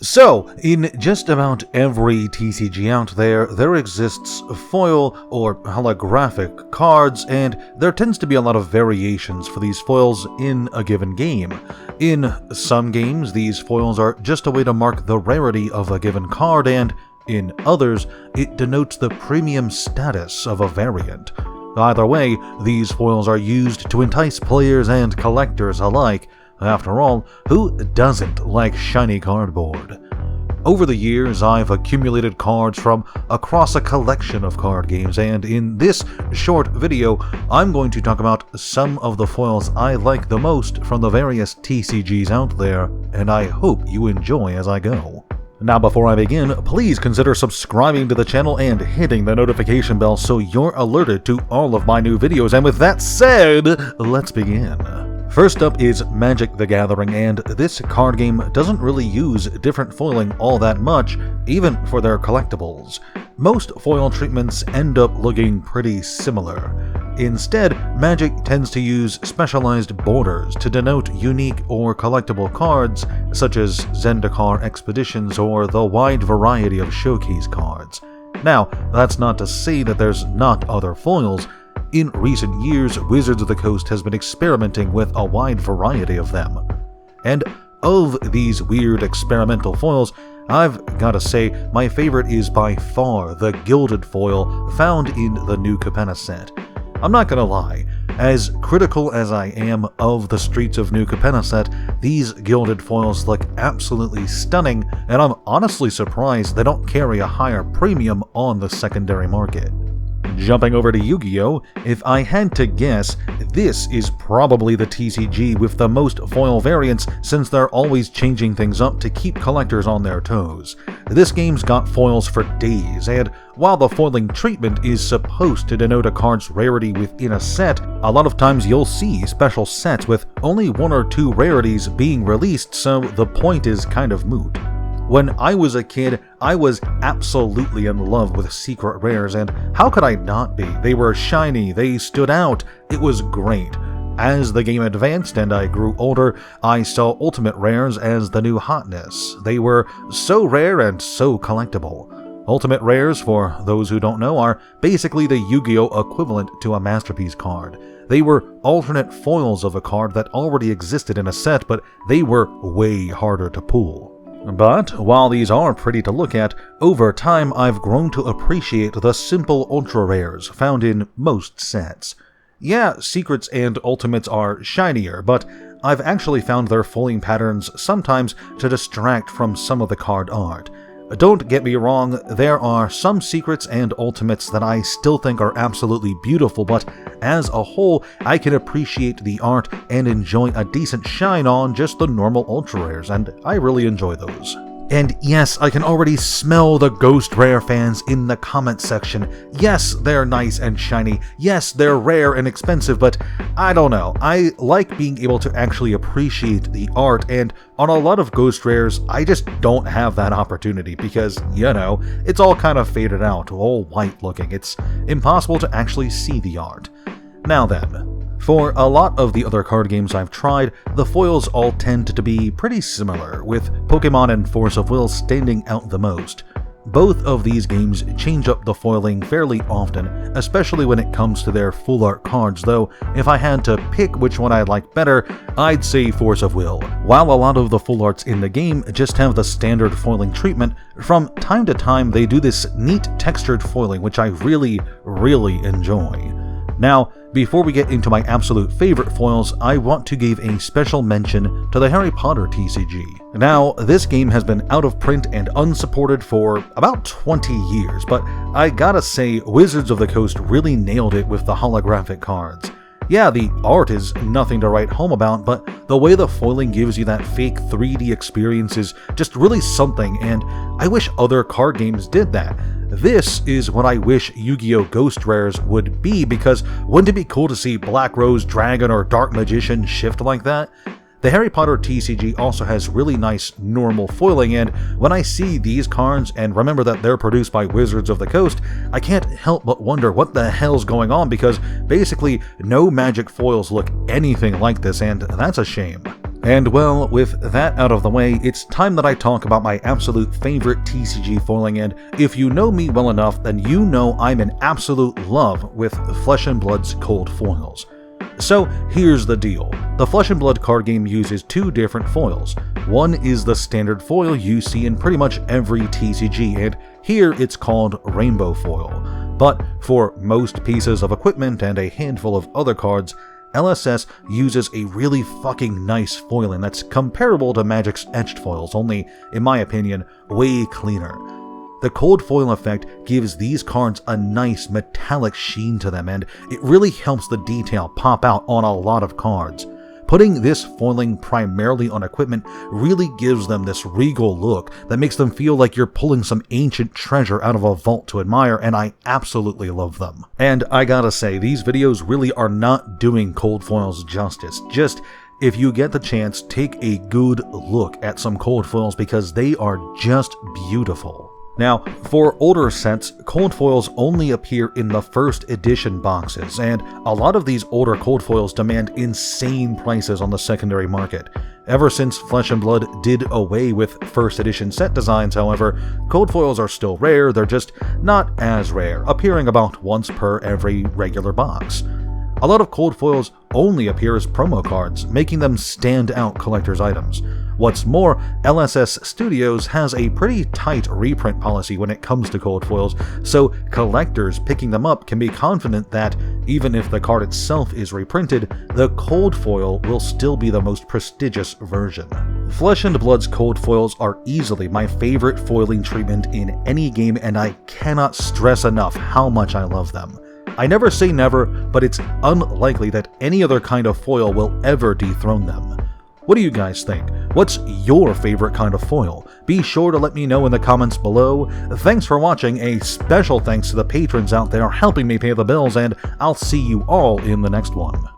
So, in just about every TCG out there, there exists foil or holographic cards, and there tends to be a lot of variations for these foils in a given game. In some games, these foils are just a way to mark the rarity of a given card, and in others, it denotes the premium status of a variant. Either way, these foils are used to entice players and collectors alike. After all, who doesn't like shiny cardboard? Over the years, I've accumulated cards from across a collection of card games, and in this short video, I'm going to talk about some of the foils I like the most from the various TCGs out there, and I hope you enjoy as I go. Now before I begin, please consider subscribing to the channel and hitting the notification bell so you're alerted to all of my new videos, and with that said, let's begin. First up is Magic the Gathering, and this card game doesn't really use different foiling all that much, even for their collectibles. Most foil treatments end up looking pretty similar. Instead, Magic tends to use specialized borders to denote unique or collectible cards, such as Zendikar Expeditions or the wide variety of showcase cards. Now, that's not to say that there's not other foils. In recent years, Wizards of the Coast has been experimenting with a wide variety of them. And of these weird experimental foils, I've gotta say my favorite is by far the Gilded foil found in the New Capenna set. I'm not gonna lie, as critical as I am of the Streets of New Capenna set, these Gilded foils look absolutely stunning, and I'm honestly surprised they don't carry a higher premium on the secondary market. Jumping over to Yu-Gi-Oh!, if I had to guess, this is probably the TCG with the most foil variants since they're always changing things up to keep collectors on their toes. This game's got foils for days, and while the foiling treatment is supposed to denote a card's rarity within a set, a lot of times you'll see special sets with only one or two rarities being released, so the point is kind of moot. When I was a kid, I was absolutely in love with secret rares, and how could I not be? They were shiny, they stood out, it was great. As the game advanced and I grew older, I saw ultimate rares as the new hotness. They were so rare and so collectible. Ultimate rares, for those who don't know, are basically the Yu-Gi-Oh! Equivalent to a Masterpiece card. They were alternate foils of a card that already existed in a set, but they were way harder to pull. But while these are pretty to look at, over time I've grown to appreciate the simple ultra rares found in most sets. Yeah, secrets and ultimates are shinier, but I've actually found their foiling patterns sometimes to distract from some of the card art. Don't get me wrong, there are some secrets and ultimates that I still think are absolutely beautiful, but as a whole, I can appreciate the art and enjoy a decent shine on just the normal ultra rares, and I really enjoy those. And yes, I can already smell the Ghost Rare fans in the comment section. Yes, they're nice and shiny. Yes, they're rare and expensive, but I don't know. I like being able to actually appreciate the art, and on a lot of Ghost Rares, I just don't have that opportunity because, you know, it's all kind of faded out, all white looking. It's impossible to actually see the art. Now then, for a lot of the other card games I've tried, the foils all tend to be pretty similar, with Pokemon and Force of Will standing out the most. Both of these games change up the foiling fairly often, especially when it comes to their full art cards, though if I had to pick which one I like better, I'd say Force of Will. While a lot of the full arts in the game just have the standard foiling treatment, from time to time they do this neat textured foiling which I really enjoy. Now, before we get into my absolute favorite foils, I want to give a special mention to the Harry Potter TCG. Now, this game has been out of print and unsupported for about 20 years, but I gotta say, Wizards of the Coast really nailed it with the holographic cards. Yeah, the art is nothing to write home about, but the way the foiling gives you that fake 3D experience is just really something, and I wish other card games did that. This is what I wish Yu-Gi-Oh! Ghost Rares would be, because wouldn't it be cool to see Black Rose Dragon or Dark Magician shift like that? The Harry Potter TCG also has really nice normal foiling, and when I see these cards and remember that they're produced by Wizards of the Coast, I can't help but wonder what the hell's going on, because basically no Magic foils look anything like this, and that's a shame. And well, with that out of the way, it's time that I talk about my absolute favorite TCG foiling, and if you know me well enough, then you know I'm in absolute love with Flesh and Blood's cold foils. So here's the deal. The Flesh and Blood card game uses two different foils. One is the standard foil you see in pretty much every TCG, and here it's called Rainbow Foil. But for most pieces of equipment and a handful of other cards, LSS uses a really fucking nice foiling that's comparable to Magic's etched foils, only, in my opinion, way cleaner. The cold foil effect gives these cards a nice metallic sheen to them, and it really helps the detail pop out on a lot of cards. Putting this foiling primarily on equipment really gives them this regal look that makes them feel like you're pulling some ancient treasure out of a vault to admire, and I absolutely love them. And I gotta say, these videos really are not doing cold foils justice. Just, if you get the chance, take a good look at some cold foils because they are just beautiful. Now, for older sets, cold foils only appear in the first edition boxes, and a lot of these older cold foils demand insane prices on the secondary market. Ever since Flesh and Blood did away with first edition set designs, however, cold foils are still rare, they're just not as rare, appearing about once per every regular box. A lot of cold foils only appear as promo cards, making them stand out collector's items. What's more, LSS Studios has a pretty tight reprint policy when it comes to cold foils, so collectors picking them up can be confident that, even if the card itself is reprinted, the cold foil will still be the most prestigious version. Flesh and Blood's cold foils are easily my favorite foiling treatment in any game, and I cannot stress enough how much I love them. I never say never, but it's unlikely that any other kind of foil will ever dethrone them. What do you guys think? What's your favorite kind of foil? Be sure to let me know in the comments below. Thanks for watching, a special thanks to the patrons out there helping me pay the bills, and I'll see you all in the next one.